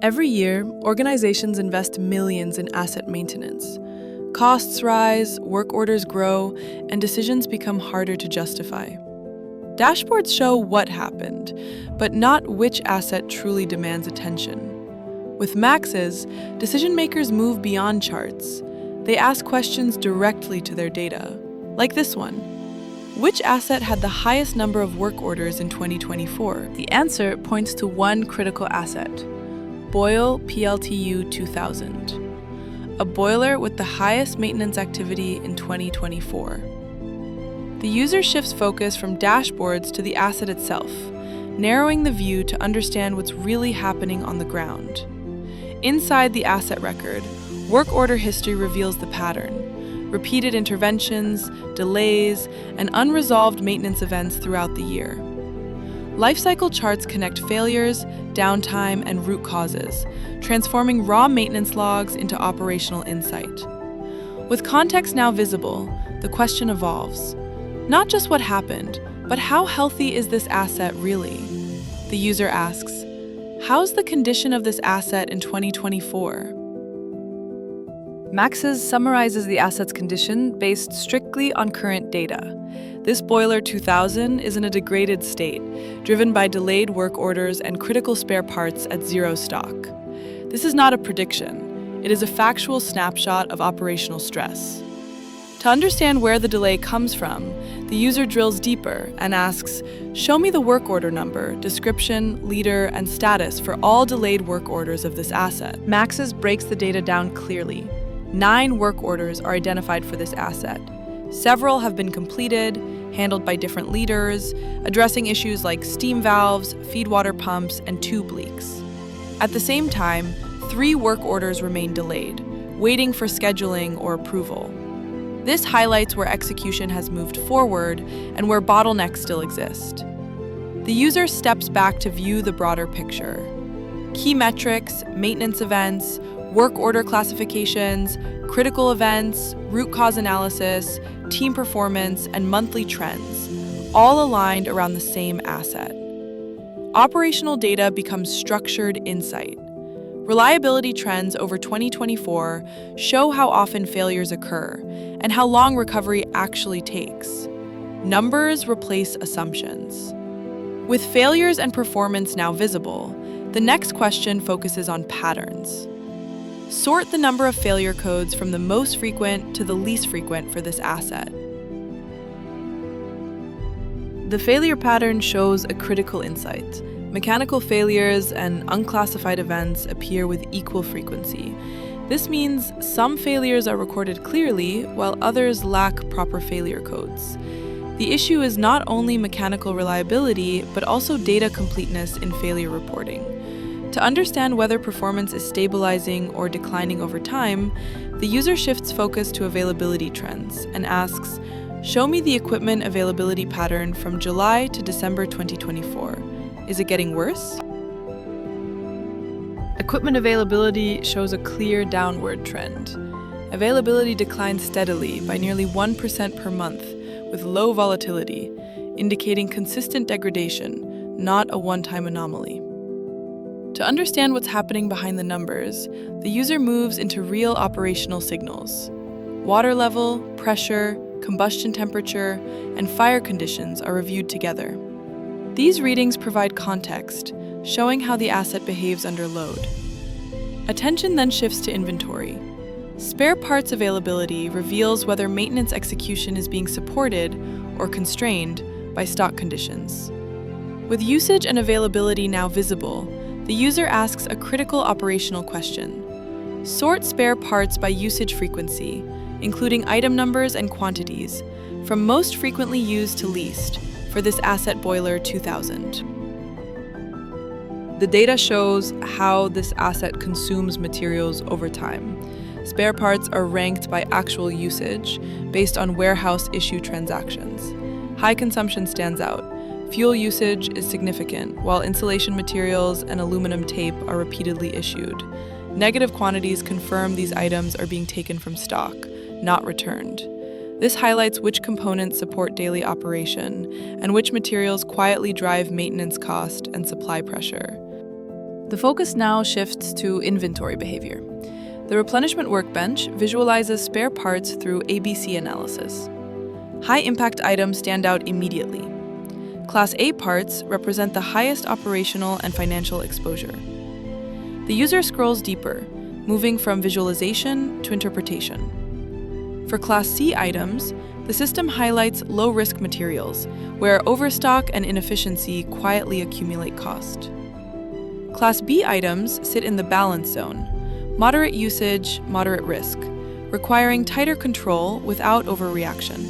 Every year, organizations invest millions in asset maintenance. Costs rise, work orders grow, and decisions become harder to justify. Dashboards show what happened, but not which asset truly demands attention. With Maxes, decision makers move beyond charts. They ask questions directly to their data, like this one. Which asset had the highest number of work orders in 2024? The answer points to one critical asset, Boiler PLTU 2000, a boiler with the highest maintenance activity in 2024. The user shifts focus from dashboards to the asset itself, narrowing the view to understand what's really happening on the ground. Inside the asset record, work order history reveals the pattern: repeated interventions, delays, and unresolved maintenance events throughout the year. Lifecycle charts connect failures, downtime, and root causes, transforming raw maintenance logs into operational insight. With context now visible, the question evolves. Not just what happened, but how healthy is this asset really? The user asks, how's the condition of this asset in 2024? Maxes summarizes the asset's condition based strictly on current data. This Boiler 2000 is in a degraded state, driven by delayed work orders and critical spare parts at zero stock. This is not a prediction. It is a factual snapshot of operational stress. To understand where the delay comes from, the user drills deeper and asks, show me the work order number, description, leader, and status for all delayed work orders of this asset. Maxes breaks the data down clearly. 9 work orders are identified for this asset. Several have been completed, handled by different leaders, addressing issues like steam valves, feed water pumps, and tube leaks. At the same time, 3 work orders remain delayed, waiting for scheduling or approval. This highlights where execution has moved forward and where bottlenecks still exist. The user steps back to view the broader picture. Key metrics, maintenance events, work order classifications, critical events, root cause analysis, team performance, and monthly trends, all aligned around the same asset. Operational data becomes structured insight. Reliability trends over 2024 show how often failures occur and how long recovery actually takes. Numbers replace assumptions. With failures and performance now visible, the next question focuses on patterns. Sort the number of failure codes from the most frequent to the least frequent for this asset. The failure pattern shows a critical insight. Mechanical failures and unclassified events appear with equal frequency. This means some failures are recorded clearly, while others lack proper failure codes. The issue is not only mechanical reliability, but also data completeness in failure reporting. To understand whether performance is stabilizing or declining over time, the user shifts focus to availability trends and asks, show me the equipment availability pattern from July to December 2024. Is it getting worse? Equipment availability shows a clear downward trend. Availability declines steadily by nearly 1% per month, with low volatility, indicating consistent degradation, not a one-time anomaly. To understand what's happening behind the numbers, the user moves into real operational signals. Water level, pressure, combustion temperature, and fire conditions are reviewed together. These readings provide context, showing how the asset behaves under load. Attention then shifts to inventory. Spare parts availability reveals whether maintenance execution is being supported or constrained by stock conditions. With usage and availability now visible, the user asks a critical operational question. Sort spare parts by usage frequency, including item numbers and quantities, from most frequently used to least, for this asset Boiler 2000. The data shows how this asset consumes materials over time. Spare parts are ranked by actual usage based on warehouse issue transactions. High consumption stands out. Fuel usage is significant, while insulation materials and aluminum tape are repeatedly issued. Negative quantities confirm these items are being taken from stock, not returned. This highlights which components support daily operation and which materials quietly drive maintenance cost and supply pressure. The The focus now shifts to inventory behavior. The replenishment workbench visualizes spare parts through ABC analysis. High-impact items stand out immediately. Class A parts represent the highest operational and financial exposure. The user scrolls deeper, moving from visualization to interpretation. For Class C items, the system highlights low-risk materials, where overstock and inefficiency quietly accumulate cost. Class B items sit in the balance zone, moderate usage, moderate risk, requiring tighter control without overreaction.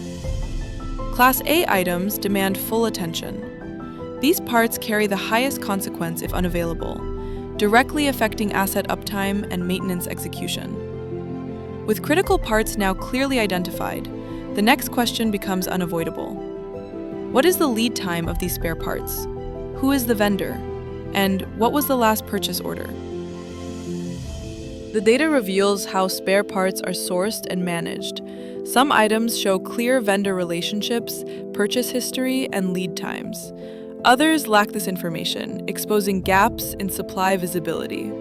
Class A items demand full attention. These parts carry the highest consequence if unavailable, directly affecting asset uptime and maintenance execution. With critical parts now clearly identified, the next question becomes unavoidable. What is the lead time of these spare parts? Who is the vendor? And what was the last purchase order? The data reveals how spare parts are sourced and managed. Some items show clear vendor relationships, purchase history, and lead times. Others lack this information, exposing gaps in supply visibility.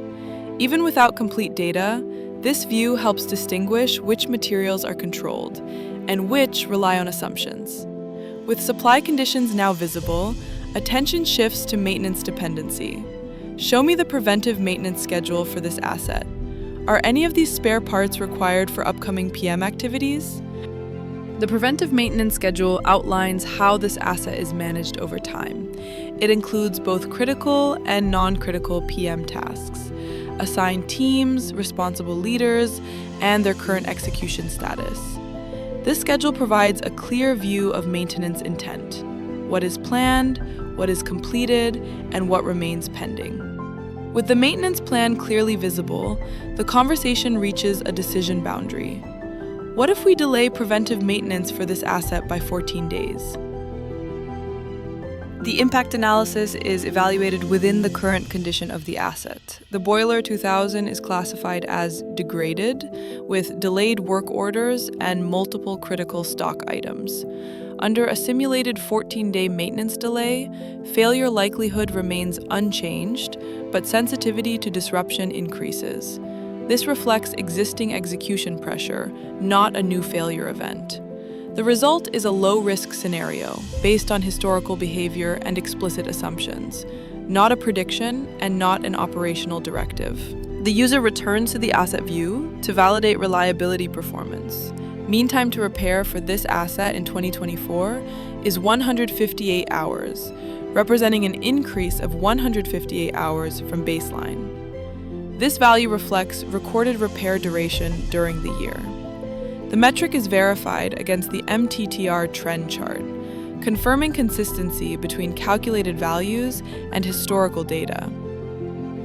Even without complete data, this view helps distinguish which materials are controlled and which rely on assumptions. With supply conditions now visible, attention shifts to maintenance dependency. Show me the preventive maintenance schedule for this asset. Are any of these spare parts required for upcoming PM activities? The preventive maintenance schedule outlines how this asset is managed over time. It includes both critical and non-critical PM tasks, assigned teams, responsible leaders, and their current execution status. This schedule provides a clear view of maintenance intent: what is planned, what is completed, and what remains pending. With the maintenance plan clearly visible, the conversation reaches a decision boundary. What if we delay preventive maintenance for this asset by 14 days? The impact analysis is evaluated within the current condition of the asset. The Boiler 2000 is classified as degraded, with delayed work orders and multiple critical stock items. Under a simulated 14-day maintenance delay, failure likelihood remains unchanged, but sensitivity to disruption increases. This reflects existing execution pressure, not a new failure event. The result is a low-risk scenario based on historical behavior and explicit assumptions, not a prediction and not an operational directive. The user returns to the asset view to validate reliability performance. Mean time to repair for this asset in 2024 is 158 hours, representing an increase of 158 hours from baseline. This value reflects recorded repair duration during the year. The metric is verified against the MTTR trend chart, confirming consistency between calculated values and historical data.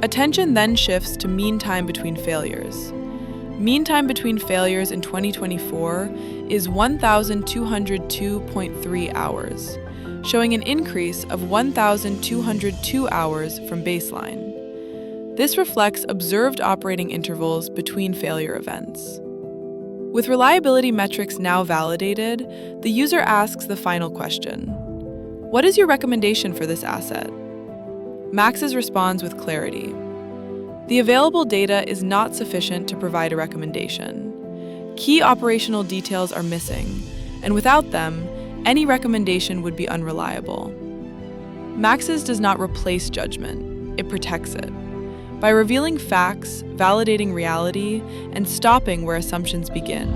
Attention then shifts to mean time between failures. Mean time between failures in 2024 is 1,202.3 hours, showing an increase of 1,202 hours from baseline. This reflects observed operating intervals between failure events. With reliability metrics now validated, the user asks the final question: what is your recommendation for this asset? Max's responds with clarity. The available data is not sufficient to provide a recommendation. Key operational details are missing, and without them, any recommendation would be unreliable. Max's does not replace judgment, it protects it. By revealing facts, validating reality, and stopping where assumptions begin.